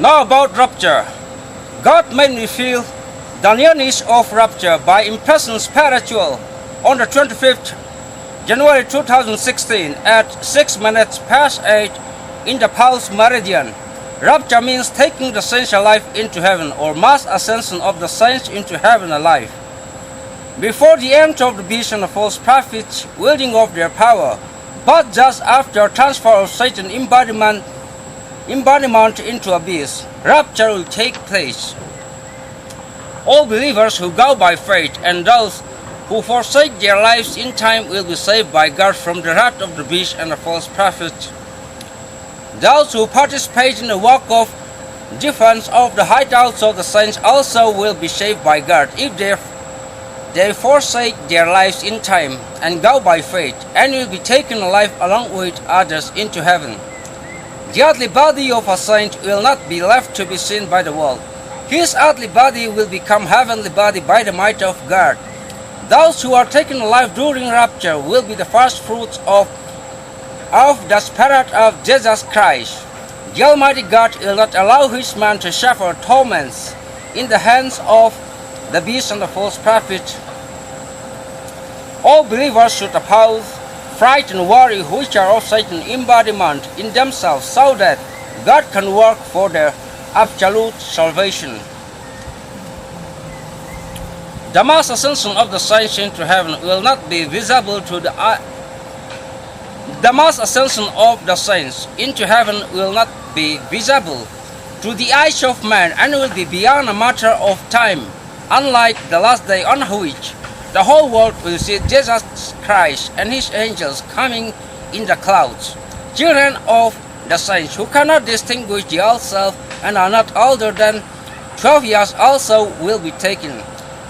Now about rapture. God made me feel the nearness of rapture by impressing spiritual on the 25th January 2016 at 6 minutes past 8 in the pulse meridian. Rapture means taking the saints alive into heaven, or mass ascension of the saints into heaven alive. Before the end of the beast and the false prophets wielding of their power, but just after transfer of Satan's embodiment into a beast, rapture will take place. All believers who go by faith and those who forsake their lives in time will be saved by God from the wrath of the beast and the false prophet. Those who participate in the work of defense of the hideouts of the saints also will be saved by God if they forsake their lives in time and go by faith, and will be taken alive along with others into heaven. The earthly body of a saint will not be left to be seen by the world. His earthly body will become heavenly body by the might of God. Those who are taken alive during rapture will be the first fruits of the Spirit of Jesus Christ. The Almighty God will not allow His man to suffer torments in the hands of the beast and the false prophet. All believers should oppose fright and worry which are of Satan's embodiment in themselves, so that God can work for their absolute salvation. The mass ascension of the saints into heaven will not be visible to the eye. The mass ascension of the saints into heaven will not be visible to the eyes of man, and will be beyond a matter of time, unlike the last day on which the whole world will see Jesus Christ and His angels coming in the clouds. Children of the saints who cannot distinguish the old self and are not older than 12 years also will be taken.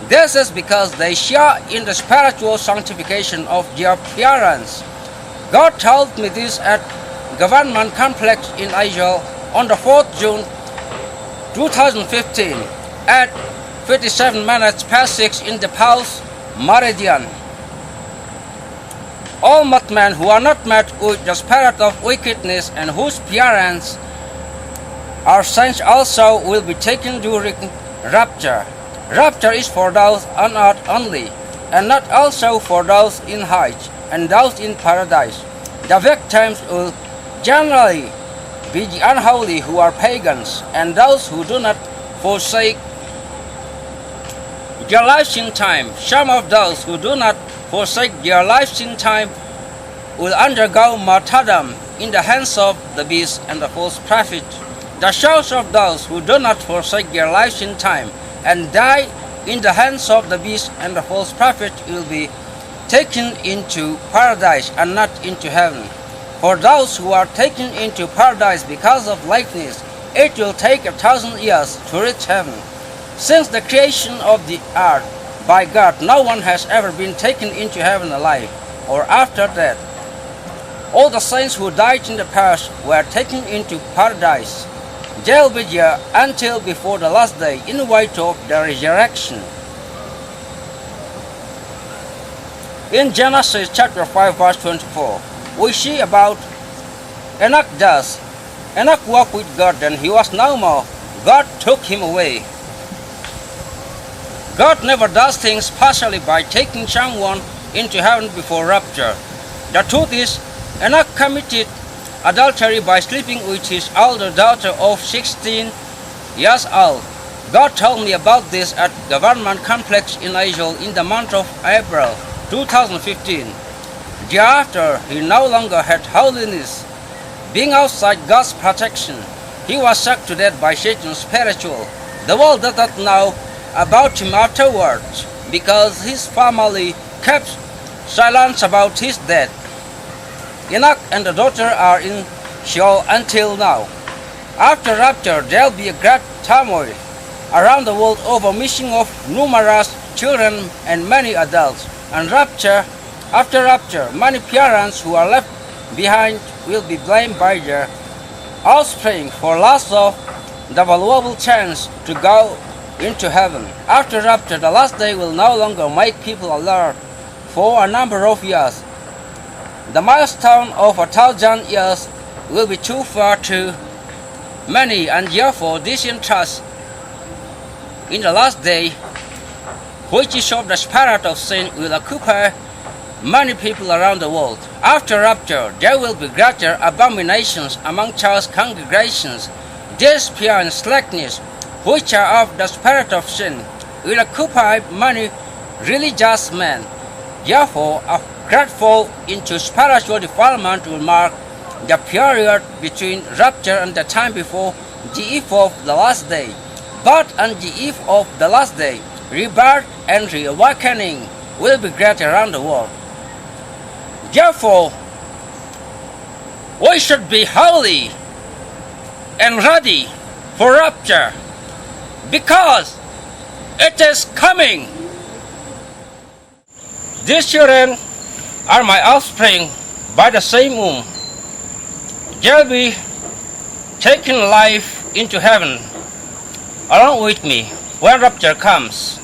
This is because they share in the spiritual sanctification of their parents. God told me this at Government Complex in Israel on the 4th June 2015 at 57 minutes past 6 in the pulse meridian. All madmen who are not met with the spirit of wickedness and whose parents are saints also will be taken during rapture. Rapture is for those on earth only, and not also for those in height and those in paradise. The victims will generally be the unholy who are pagans, and those who do not forsake their lives in time. Some of those who do not forsake their lives in time will undergo martyrdom in the hands of the beast and the false prophet. The souls of those who do not forsake their lives in time and die in the hands of the beast and the false prophet will be taken into paradise and not into heaven. For those who are taken into paradise because of likeness, it will take 1,000 years to reach heaven. Since the creation of the earth by God, no one has ever been taken into heaven alive or after that. All the saints who died in the past were taken into paradise. They will be there until before the last day in the wait of the resurrection. In Genesis chapter 5 verse 24, we see about Enoch does. Enoch walked with God, and he was no more. God took him away. God never does things partially by taking someone into heaven before rapture. The truth is, Enoch committed adultery by sleeping with his older daughter of 16 years old. God told me about this at Government Complex in Israel in the month of April 2015. Thereafter, he no longer had holiness. Being outside God's protection, he was shocked to death by Satan's spiritual. The world did not know about him afterwards because his family kept silence about his death. Enoch and the daughter are in Sheol until now. After rapture, there will be a great turmoil around the world over missing of numerous children and many adults. And after rapture, many parents who are left behind will be blamed by their offspring for loss of the valuable chance to go into heaven. After rapture, the last day will no longer make people alert for a number of years. The milestone of 1,000 years will be too far to many, and therefore disinterest in the last day, which is of the spirit of sin, will occupy many people around the world. After rapture, there will be greater abominations among church congregations. Despair and slackness, which are of the spirit of sin, will occupy many religious men. Therefore, a great fall into spiritual defilement will mark the period between rapture and the time before the eve of the last day. But on the eve of the last day, rebirth and reawakening will be great around the world. Therefore, we should be holy and ready for rapture, because it is coming. These children are my offspring by the same womb. They'll be taking life into heaven along with me when rapture comes.